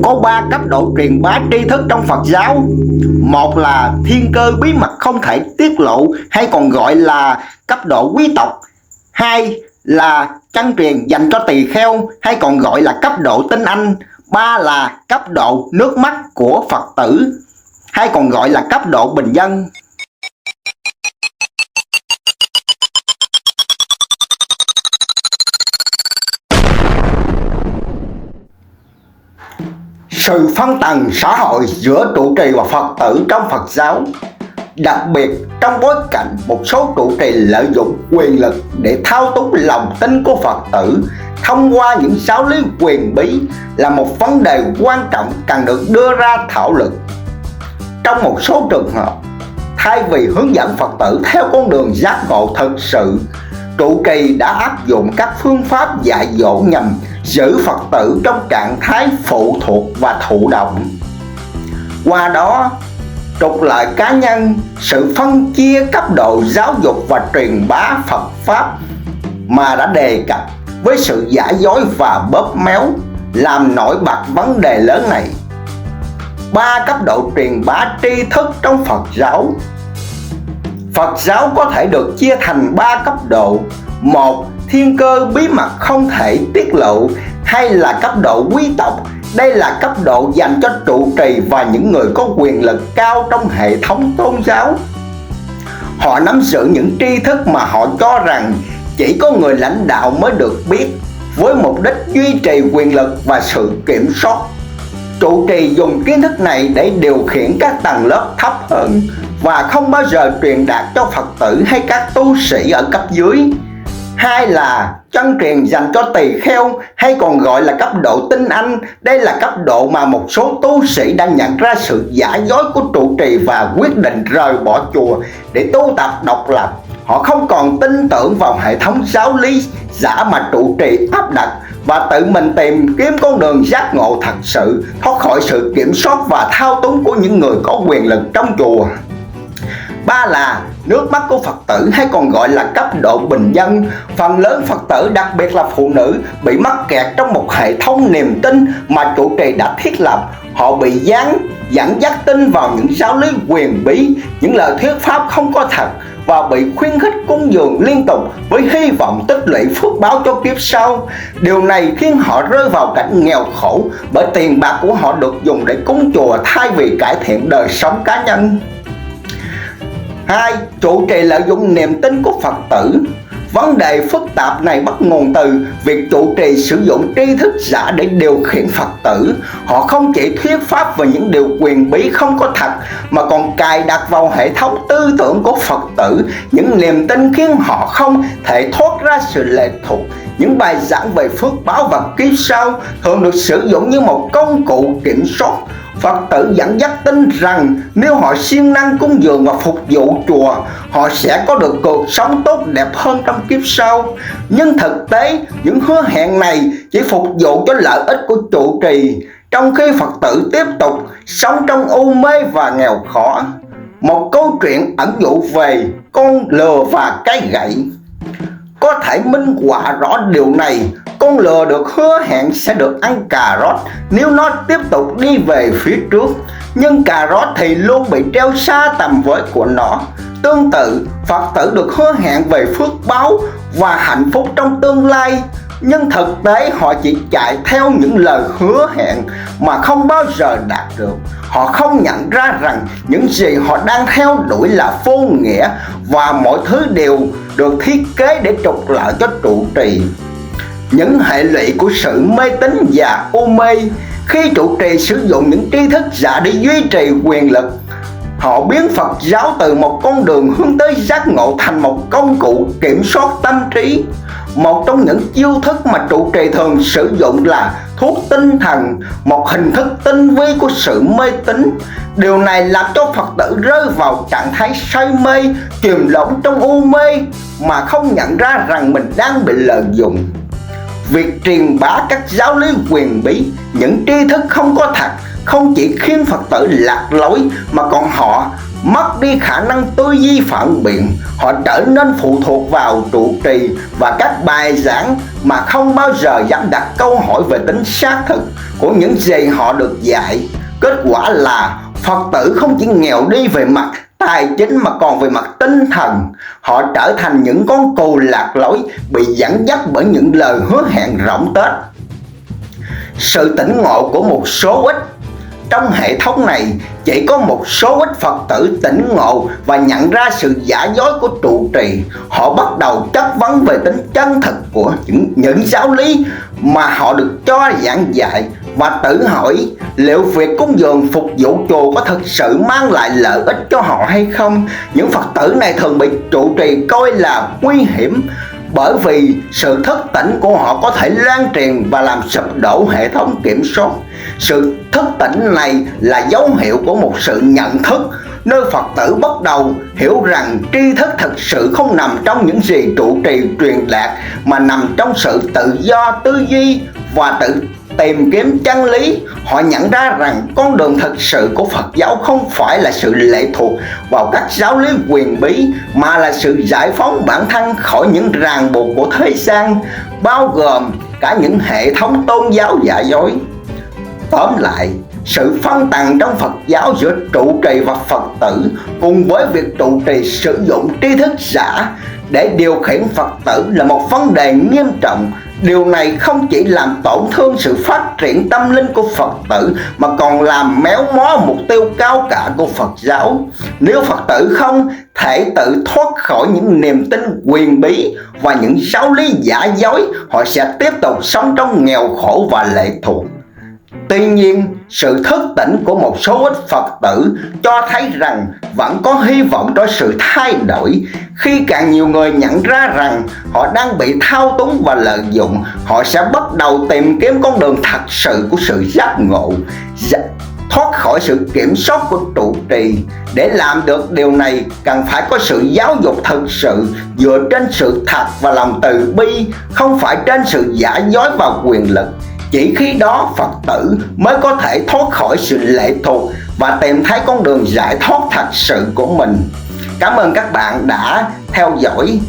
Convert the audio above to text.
Có 3 cấp độ truyền bá tri thức trong Phật giáo. Một là thiên cơ bí mật không thể tiết lộ hay còn gọi là cấp độ quý tộc. Hai là chân truyền dành cho tỳ kheo hay còn gọi là cấp độ tinh anh. Ba là cấp độ nước mắt của Phật tử hay còn gọi là cấp độ bình dân. Sự phân tầng xã hội giữa trụ trì và Phật tử trong Phật giáo, đặc biệt trong bối cảnh một số trụ trì lợi dụng quyền lực để thao túng lòng tin của Phật tử thông qua những giáo lý quyền bí, là một vấn đề quan trọng cần được đưa ra thảo luận. Trong một số trường hợp, thay vì hướng dẫn Phật tử theo con đường giác ngộ thực sự, trụ trì đã áp dụng các phương pháp dạy dỗ nhằm giữ Phật tử trong trạng thái phụ thuộc và thụ động. Qua đó, trục lợi cá nhân, sự phân chia cấp độ giáo dục và truyền bá Phật Pháp mà đã đề cập với sự giả dối và bóp méo làm nổi bật vấn đề lớn này. 3 cấp độ truyền bá tri thức trong Phật giáo. Phật giáo có thể được chia thành 3 cấp độ. Một, thiên cơ bí mật không thể tiết lộ hay là cấp độ quý tộc. Đây là cấp độ dành cho trụ trì và những người có quyền lực cao trong hệ thống tôn giáo. Họ nắm giữ những tri thức mà họ cho rằng chỉ có người lãnh đạo mới được biết, với mục đích duy trì quyền lực và sự kiểm soát. Trụ trì dùng kiến thức này để điều khiển các tầng lớp thấp hơn và không bao giờ truyền đạt cho Phật tử hay các tu sĩ ở cấp dưới. Hai là chân truyền dành cho tỳ kheo hay còn gọi là cấp độ tinh anh. Đây là cấp độ mà một số tu sĩ đã nhận ra sự giả dối của trụ trì và quyết định rời bỏ chùa để tu tập độc lập. Họ không còn tin tưởng vào hệ thống giáo lý giả mà trụ trì áp đặt và tự mình tìm kiếm con đường giác ngộ thật sự, thoát khỏi sự kiểm soát và thao túng của những người có quyền lực trong chùa. Ba là nước mắt của Phật tử hay còn gọi là cấp độ bình dân. Phần lớn Phật tử, đặc biệt là phụ nữ, bị mắc kẹt trong một hệ thống niềm tin mà trụ trì đã thiết lập. Họ bị dẫn dắt tin vào những giáo lý quyền bí, những lời thuyết pháp không có thật và bị khuyến khích cúng dường liên tục với hy vọng tích lũy phước báo cho kiếp sau. Điều này khiến họ rơi vào cảnh nghèo khổ bởi tiền bạc của họ được dùng để cúng chùa thay vì cải thiện đời sống cá nhân. 2. Trụ trì lợi dụng niềm tin của Phật tử. Vấn đề phức tạp này bắt nguồn từ việc trụ trì sử dụng tri thức giả để điều khiển Phật tử. Họ không chỉ thuyết pháp về những điều quyền bí không có thật mà còn cài đặt vào hệ thống tư tưởng của Phật tử những niềm tin khiến họ không thể thoát ra sự lệ thuộc. Những bài giảng về phước báo và kiếp sau thường được sử dụng như một công cụ kiểm soát. Phật tử dẫn dắt tin rằng nếu họ siêng năng cúng dường và phục vụ chùa, họ sẽ có được cuộc sống tốt đẹp hơn trong kiếp sau. Nhưng thực tế, những hứa hẹn này chỉ phục vụ cho lợi ích của trụ trì, trong khi Phật tử tiếp tục sống trong u mê và nghèo khó. Một câu chuyện ẩn dụ về con lừa và cái gậy có thể minh họa rõ điều này. Con lừa được hứa hẹn sẽ được ăn cà rốt nếu nó tiếp tục đi về phía trước, nhưng cà rốt thì luôn bị treo xa tầm với của nó. Tương tự, Phật tử được hứa hẹn về phước báo và hạnh phúc trong tương lai, nhưng thực tế họ chỉ chạy theo những lời hứa hẹn mà không bao giờ đạt được. Họ không nhận ra rằng những gì họ đang theo đuổi là vô nghĩa và mọi thứ đều được thiết kế để trục lợi cho trụ trì. Những hệ lụy của sự mê tín và u mê. Khi trụ trì sử dụng những tri thức giả để duy trì quyền lực, họ biến Phật giáo từ một con đường hướng tới giác ngộ thành một công cụ kiểm soát tâm trí. Một trong những chiêu thức mà trụ trì thường sử dụng là thuốc tinh thần, một hình thức tinh vi của sự mê tín. Điều này làm cho Phật tử rơi vào trạng thái say mê, chìm lẫn trong u mê mà không nhận ra rằng mình đang bị lợi dụng. Việc truyền bá các giáo lý quyền bí, những tri thức không có thật, không chỉ khiến Phật tử lạc lối mà còn họ mất đi khả năng tư duy phản biện, họ trở nên phụ thuộc vào trụ trì và các bài giảng mà không bao giờ dám đặt câu hỏi về tính xác thực của những gì họ được dạy. Kết quả là Phật tử không chỉ nghèo đi về mặt tài chính mà còn về mặt tinh thần. Họ trở thành những con cừu lạc lối, bị dẫn dắt bởi những lời hứa hẹn rỗng tuếch. Sự tỉnh ngộ của một số ít. Trong hệ thống này, chỉ có một số ít Phật tử tỉnh ngộ và nhận ra sự giả dối của trụ trì. Họ bắt đầu chất vấn về tính chân thực của những giáo lý mà họ được cho giảng dạy và tự hỏi liệu việc cúng dường phục vụ chùa có thực sự mang lại lợi ích cho họ hay không. Những Phật tử này thường bị trụ trì coi là nguy hiểm, bởi vì sự thức tỉnh của họ có thể lan truyền và làm sụp đổ hệ thống kiểm soát. Sự thức tỉnh này là dấu hiệu của một sự nhận thức, nơi Phật tử bắt đầu hiểu rằng tri thức thực sự không nằm trong những gì trụ trì truyền đạt, mà nằm trong sự tự do tư duy và tự tìm kiếm chân lý. Họ nhận ra rằng con đường thực sự của Phật giáo không phải là sự lệ thuộc vào các giáo lý quyền bí, mà là sự giải phóng bản thân khỏi những ràng buộc của thế gian, bao gồm cả những hệ thống tôn giáo giả dối. Tóm lại, sự phân tầng trong Phật giáo giữa trụ trì và Phật tử, cùng với việc trụ trì sử dụng tri thức giả để điều khiển Phật tử, là một vấn đề nghiêm trọng. Điều này không chỉ làm tổn thương sự phát triển tâm linh của Phật tử, mà còn làm méo mó mục tiêu cao cả của Phật giáo. Nếu Phật tử không thể tự thoát khỏi những niềm tin quyền bí và những giáo lý giả dối, họ sẽ tiếp tục sống trong nghèo khổ và lệ thuộc. Tuy nhiên, sự thức tỉnh của một số ít Phật tử cho thấy rằng vẫn có hy vọng cho sự thay đổi. Khi càng nhiều người nhận ra rằng họ đang bị thao túng và lợi dụng, họ sẽ bắt đầu tìm kiếm con đường thật sự của sự giác ngộ, thoát khỏi sự kiểm soát của trụ trì. Để làm được điều này, cần phải có sự giáo dục thực sự dựa trên sự thật và lòng từ bi, không phải trên sự giả dối và quyền lực. Chỉ khi đó Phật tử mới có thể thoát khỏi sự lệ thuộc và tìm thấy con đường giải thoát thật sự của mình. Cảm ơn các bạn đã theo dõi